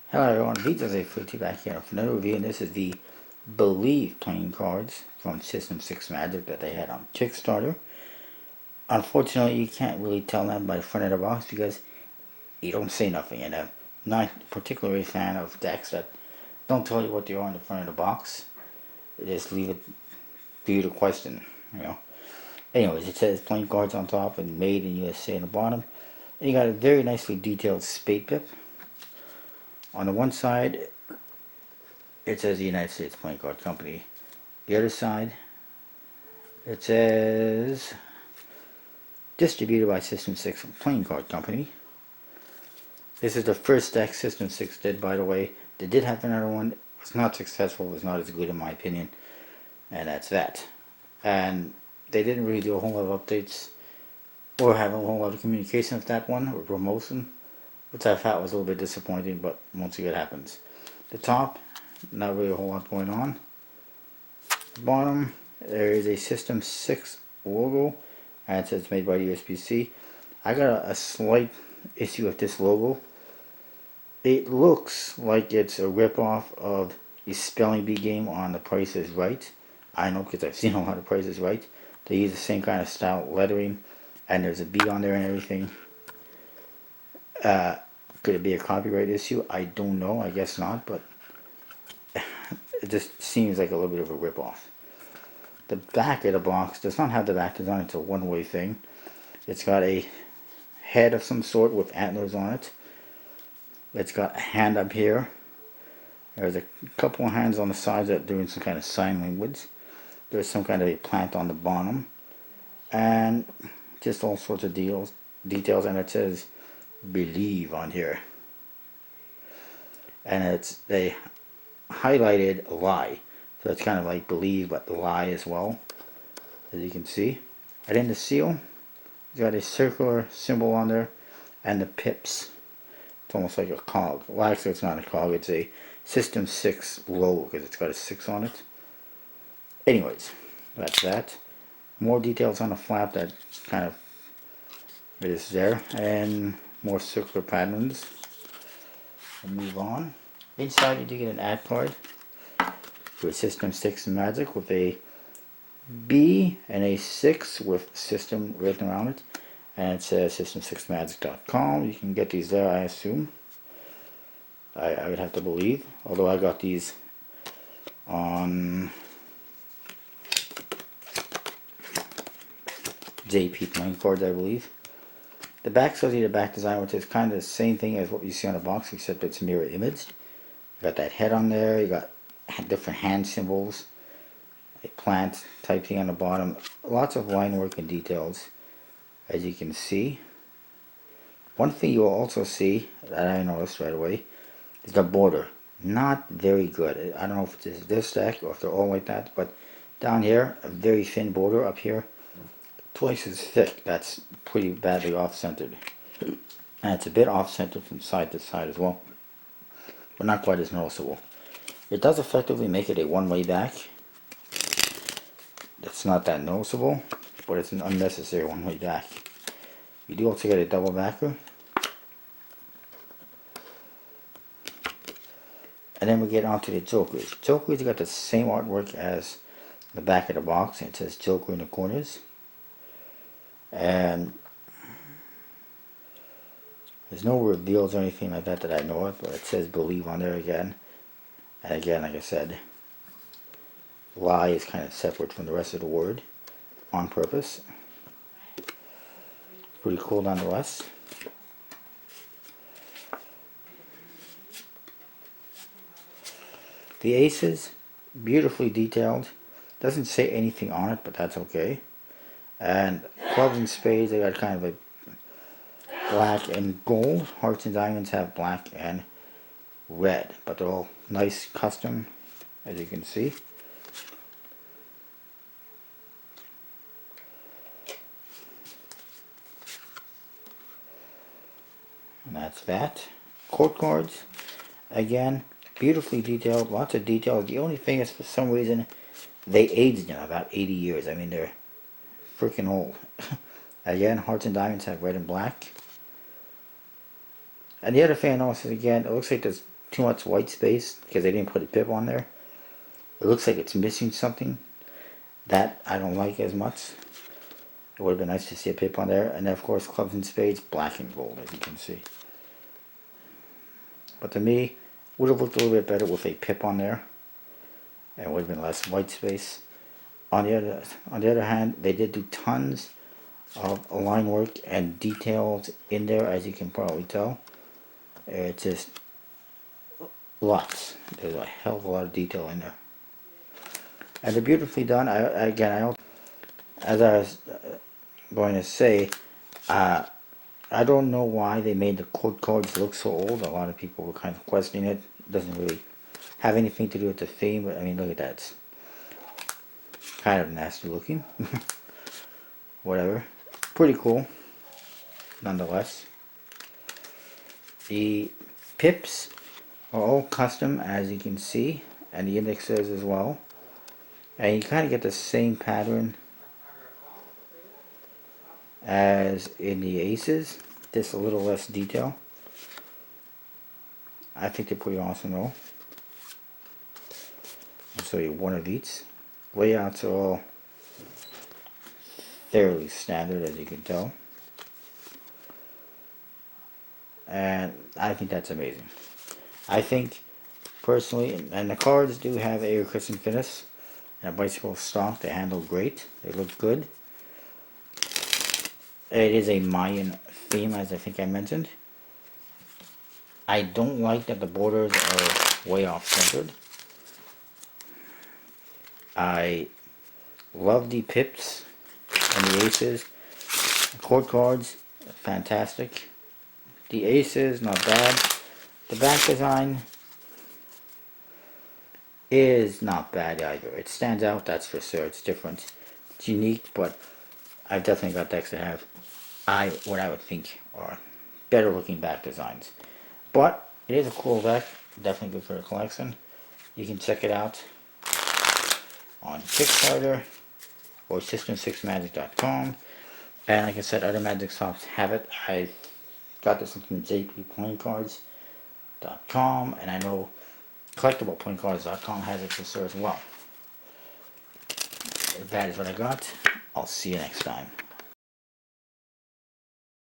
Hello everyone, Vito's A42 back here for another review, and this is the Believe playing cards from System 6 Magic that they had on Kickstarter. Unfortunately, you can't really tell them by the front of the box because you don't say nothing, and I'm not particularly a fan of decks that don't tell you what they are on the front of the box. They just leave it for you to question, you know. Anyways, it says playing cards on top and made in USA on the bottom. And you got a very nicely detailed spade pip. On the one side, it says the United States Playing Card Company. The other side, it says distributed by System 6 Playing Card Company. This is the first deck System 6 did, by the way. They did have another one. It was not successful. It was not as good in my opinion. And that's that. And they didn't really do a whole lot of updates or have a whole lot of communication with that one or promotion, which I thought was a little bit disappointing, but we'll see what happens. The top, not really a whole lot going on. The bottom, there is a System 6 logo, and it says made by USB-C. I got a slight issue with this logo. It looks like it's a ripoff of the spelling bee game on The Price is Right. I know because I've seen a lot of Price is Right. They use the same kind of style lettering, and there's a bee on there and everything. Could it be a copyright issue? I don't know. I guess not, but it just seems like a little bit of a ripoff. The back of the box does not have the back design. It's a one-way thing. It's got a head of some sort with antlers on it. It's got a hand up here. There's a couple of hands on the sides that are doing some kind of sign language. There's some kind of a plant on the bottom. And just all sorts of details. And it says Believe on here. And they highlighted lie. So it's kind of like Believe, but the lie as well, as you can see. And in the seal, it's got a circular symbol on there, and the pips. It's almost like a cog. Well, actually, it's not a cog. It's a System 6 logo because it's got a 6 on it. Anyways, that's that. More details on the flap that kind of is there, and more circular patterns. We'll move on. Inside, you do get an ad card for System 6 Magic with a B and a 6 with System written around it. And it says system6magic.com. You can get these there, I assume. I would have to believe. Although I got these on JP playing cards, I believe. The back shows you the back design, which is kind of the same thing as what you see on the box, except it's mirror image. You got that head on there. You got different hand symbols, a plant type thing on the bottom. Lots of line work and details, as you can see. One thing you will also see that I noticed right away is the border. Not very good. I don't know if it's this deck or if they're all like that, but down here, a very thin border. Up here, twice as thick. That's pretty badly off-centered. And it's a bit off-centered from side to side as well, but not quite as noticeable. It does effectively make it a one-way back. That's not that noticeable, but it's an unnecessary one-way back. You do also get a double backer. And then we get onto the Jokers. Jokers got the same artwork as the back of the box. It says Joker in the corners. And there's no reveals or anything like that I know of, but it says Believe on there again. And again, like I said, lie is kind of separate from the rest of the word on purpose. Pretty cool nonetheless. The aces, beautifully detailed. Doesn't say anything on it, but that's okay. And clubs and spades, they got kind of a black and gold. Hearts and diamonds have black and red, but they're all nice custom, as you can see. And that's that. Court cards, again, beautifully detailed, lots of details. The only thing is, for some reason, they aged them about 80 years. I mean, they're freaking old. Again, hearts and diamonds have red and black. And the other thing I noticed is, again, it looks like there's too much white space because they didn't put a pip on there. It looks like it's missing something. That I don't like as much. It would have been nice to see a pip on there. And then of course clubs and spades, black and gold, as you can see. But to me, would have looked a little bit better with a pip on there. And would have been less white space. On the other hand, they did do tons of line work and details in there, as you can probably tell. It's just lots. There's a hell of a lot of detail in there. And they're beautifully done. As I was going to say, I don't know why they made the quote cards look so old. A lot of people were kind of questioning it. It doesn't really have anything to do with the theme, but I mean, look at that. It's kind of nasty looking. Whatever. Pretty cool, nonetheless. The pips are all custom, as you can see, and the indexes as well. And you kind of get the same pattern as in the aces, just a little less detail. I think they're pretty awesome though. I'll show you one of each. Layouts are all fairly standard, as you can tell. And I think that's amazing. I think, personally, and the cards do have a cushion finish and a bicycle stock. They handle great. They look good. It is a Mayan theme, as I think I mentioned. I don't like that the borders are way off centered. I love the pips and the aces. The court cards, fantastic. The aces, not bad. The back design is not bad either. It stands out, that's for sure. It's different. It's unique, but I've definitely got decks that have what I would think are better looking back designs. But it is a cool deck, definitely good for a collection. You can check it out on Kickstarter or system6magic.com. And like I said, other magic shops have it. I got this from jpplayingcards.com, and I know collectibleplayingcards.com has it for sure as well. That is what I got. I'll see you next time.